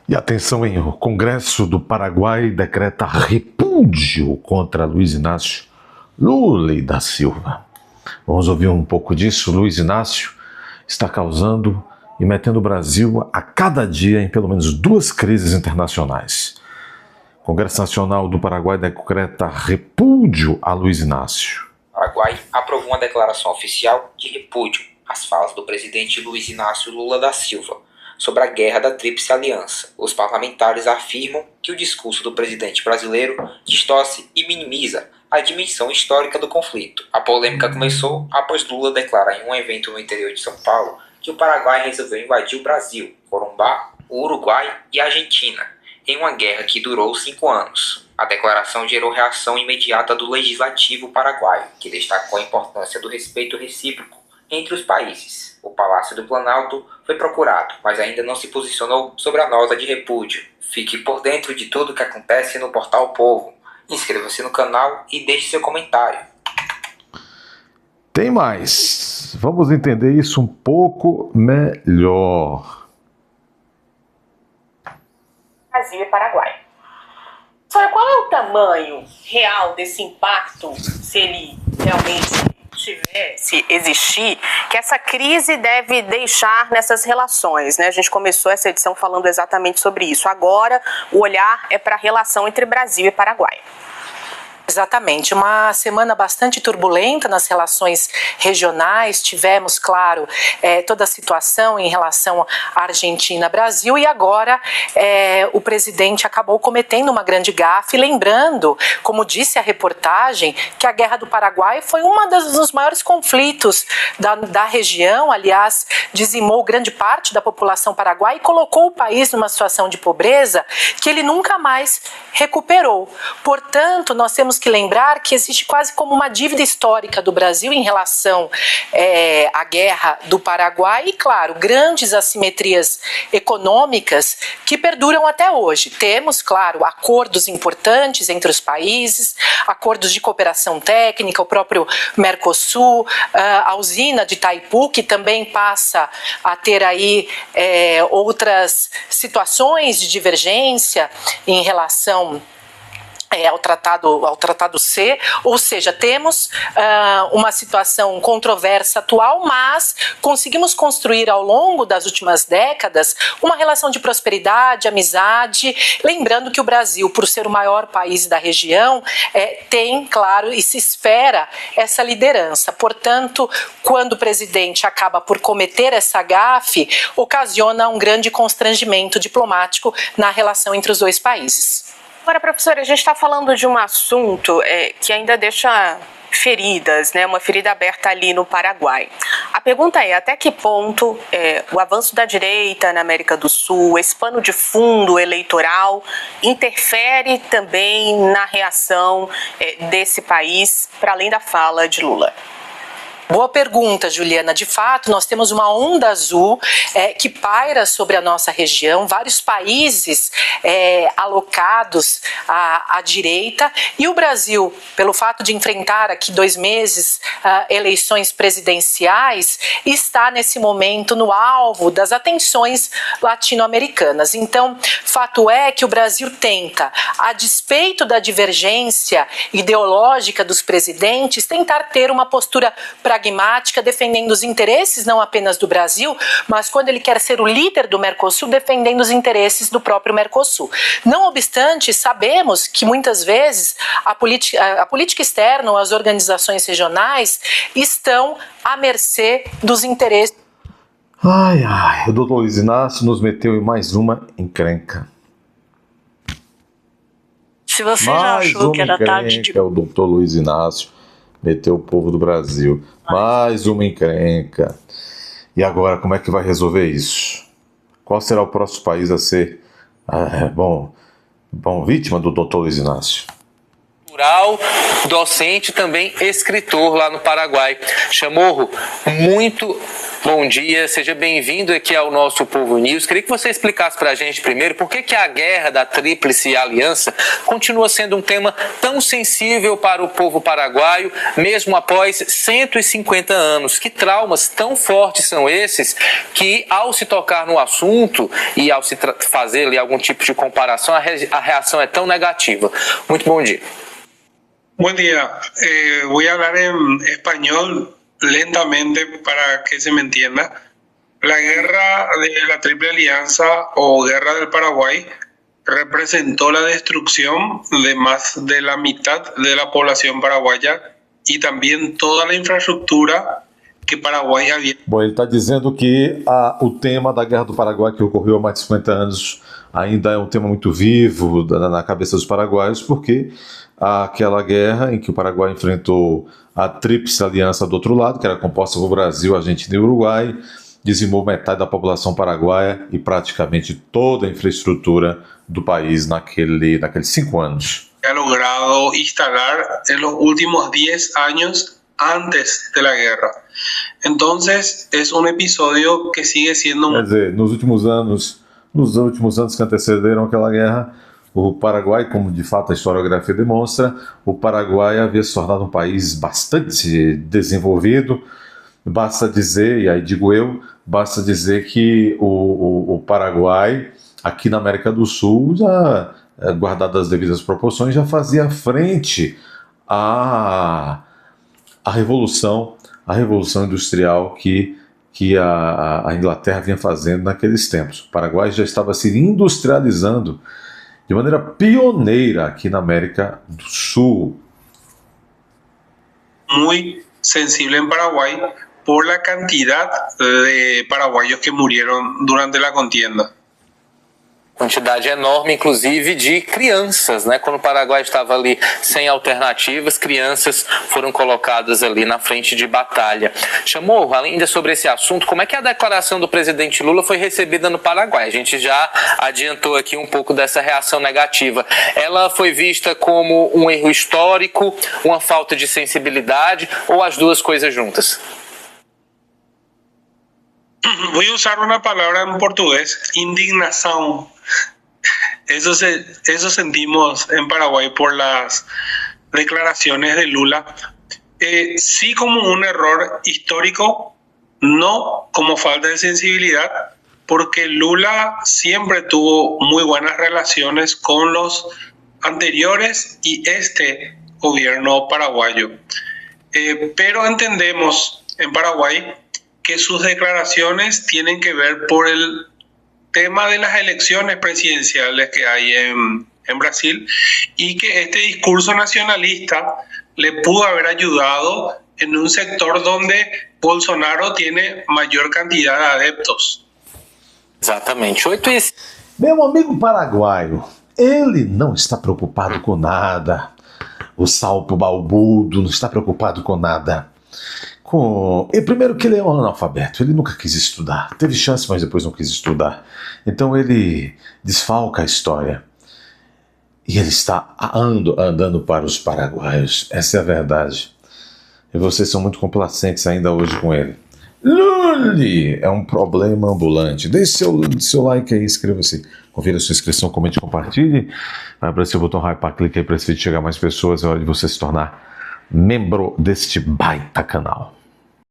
E atenção, hein? O Congresso do Paraguai decreta repúdio contra Luiz Inácio Lula da Silva. Vamos ouvir um pouco disso. Luiz Inácio está causando e metendo o Brasil a cada dia em pelo menos 2 crises internacionais. O Congresso Nacional do Paraguai decreta repúdio a Luiz Inácio. O Paraguai aprovou uma declaração oficial de repúdio às falas do presidente Luiz Inácio Lula da Silva sobre a guerra da Tríplice Aliança. Os parlamentares afirmam que o discurso do presidente brasileiro distorce e minimiza a dimensão histórica do conflito. A polêmica começou após Lula declarar em um evento no interior de São Paulo que o Paraguai resolveu invadir o Brasil, Corumbá, o Uruguai e a Argentina, em uma guerra que durou 5 anos. A declaração gerou reação imediata do Legislativo paraguaio, que destacou a importância do respeito recíproco entre os países. O Palácio do Planalto foi procurado, mas ainda não se posicionou sobre a nota de repúdio. Fique por dentro de tudo o que acontece no Portal Povo. Inscreva-se no canal e deixe seu comentário. Tem mais. Vamos entender isso um pouco melhor. Brasil e Paraguai. Senhora, qual é o tamanho real desse impacto, se ele realmente se existir, que essa crise deve deixar nessas relações, né? A gente começou essa edição falando exatamente sobre isso. Agora, o olhar é para a relação entre Brasil e Paraguai. Exatamente, uma semana bastante turbulenta nas relações regionais. Tivemos, claro, toda a situação em relação à Argentina-Brasil e agora o presidente acabou cometendo uma grande gafe, lembrando, como disse a reportagem, que a Guerra do Paraguai foi dos maiores conflitos da região. Aliás, dizimou grande parte da população paraguaia e colocou o país numa situação de pobreza que ele nunca mais recuperou. Portanto, nós temos que lembrar que existe quase como uma dívida histórica do Brasil em relação à guerra do Paraguai e, claro, grandes assimetrias econômicas que perduram até hoje. Temos, claro, acordos importantes entre os países, acordos de cooperação técnica, o próprio Mercosul, a usina de Itaipu, que também passa a ter aí outras situações de divergência em relação ao tratado C, ou seja, temos uma situação controversa atual, mas conseguimos construir ao longo das últimas décadas uma relação de prosperidade, amizade, lembrando que o Brasil, por ser o maior país da região, tem, claro, e se espera essa liderança. Portanto, quando o presidente acaba por cometer essa gafe, ocasiona um grande constrangimento diplomático na relação entre os dois países. Agora, professora, a gente está falando de um assunto que ainda deixa feridas, né? Uma ferida aberta ali no Paraguai. A pergunta é, até que ponto o avanço da direita na América do Sul, esse pano de fundo eleitoral, interfere também na reação desse país, para além da fala de Lula? Boa pergunta, Juliana. De fato, nós temos uma onda azul que paira sobre a nossa região, vários países alocados à direita, e o Brasil, pelo fato de enfrentar aqui 2 meses eleições presidenciais, está nesse momento no alvo das atenções latino-americanas. Então, fato é que o Brasil tenta, a despeito da divergência ideológica dos presidentes, tentar ter uma postura pragmática, defendendo os interesses não apenas do Brasil, mas quando ele quer ser o líder do Mercosul, defendendo os interesses do próprio Mercosul. Não obstante, sabemos que muitas vezes a política externa ou as organizações regionais estão à mercê dos interesses. O doutor Luiz Inácio nos meteu em mais uma encrenca. Se você já achou que era tarde de... O doutor Luiz Inácio meteu o povo do Brasil. Mais uma encrenca. E agora, como é que vai resolver isso? Qual será o próximo país a ser vítima do doutor Luiz Inácio? Rural, docente, também escritor lá no Paraguai. Chamorro, muito Bom dia, seja bem-vindo aqui ao nosso Povo News. Queria que você explicasse para a gente primeiro por que a guerra da Tríplice Aliança continua sendo um tema tão sensível para o povo paraguaio, mesmo após 150 anos. Que traumas tão fortes são esses que, ao se tocar no assunto e ao se fazer ali algum tipo de comparação, a reação é tão negativa? Muito bom dia. Buen día. Voy a hablar en español lentamente para que se me entienda. La guerra de la Triple Alianza o Guerra del Paraguay representó la destrucción de más de la mitad de la población paraguaya y también toda la infraestructura que Paraguai havia. Bom, ele está dizendo que o tema da Guerra do Paraguai, que ocorreu há mais de 50 anos, ainda é um tema muito vivo na cabeça dos paraguaios, porque aquela guerra em que o Paraguai enfrentou a Tríplice Aliança do outro lado, que era composta por Brasil, Argentina e Uruguai, dizimou metade da população paraguaia e praticamente toda a infraestrutura do país naqueles 5 anos. Ha logrado instalar en los últimos 10 años antes de la guerra. Entonces, es un episodio que sigue siendo... Quer dizer, nos últimos anos que antecederam aquela guerra, o Paraguai, como de fato a historiografia demonstra, o Paraguai havia se tornado um país bastante desenvolvido. Basta dizer, e aí digo eu, basta dizer que o Paraguai, aqui na América do Sul, já, guardadas as devidas proporções, já fazia frente à revolução industrial que a Inglaterra vinha fazendo naqueles tempos. O Paraguai já estava se industrializando de maneira pioneira aqui na América do Sul. Muy sensible en Paraguay por la cantidad de paraguayos que murieron durante la contienda. Quantidade enorme, inclusive, de crianças, né? Quando o Paraguai estava ali sem alternativas, crianças foram colocadas ali na frente de batalha. Chamorro, ainda sobre esse assunto, como é que a declaração do presidente Lula foi recebida no Paraguai? A gente já adiantou aqui um pouco dessa reação negativa. Ela foi vista como um erro histórico, uma falta de sensibilidade ou as duas coisas juntas? Voy a usar una palabra en portugués, indignación. Eso sentimos en Paraguay por las declaraciones de Lula. Sí como un error histórico, no como falta de sensibilidad, porque Lula siempre tuvo muy buenas relaciones con los anteriores y este gobierno paraguayo. Pero entendemos en Paraguay que sus declaraciones tienen que ver por el tema de las elecciones presidenciales que hay en Brasil y que este discurso nacionalista le pudo haber ayudado en un sector donde Bolsonaro tiene mayor cantidad de adeptos. Exatamente. Meu amigo paraguaio, ele não está preocupado com nada. O Salpo Balbudo não está preocupado com nada. Primeiro que ele é um analfabeto, ele nunca quis estudar, teve chance, mas depois não quis estudar. Então ele desfalca a história. E ele está andando para os paraguaios, essa é a verdade. E vocês são muito complacentes ainda hoje com ele. Lully é um problema ambulante. Deixe seu like aí, inscreva-se, confira sua inscrição, comente, compartilhe. Vai aparecer o botão hype, clique aí para esse vídeo chegar a mais pessoas. É hora de você se tornar membro deste baita canal.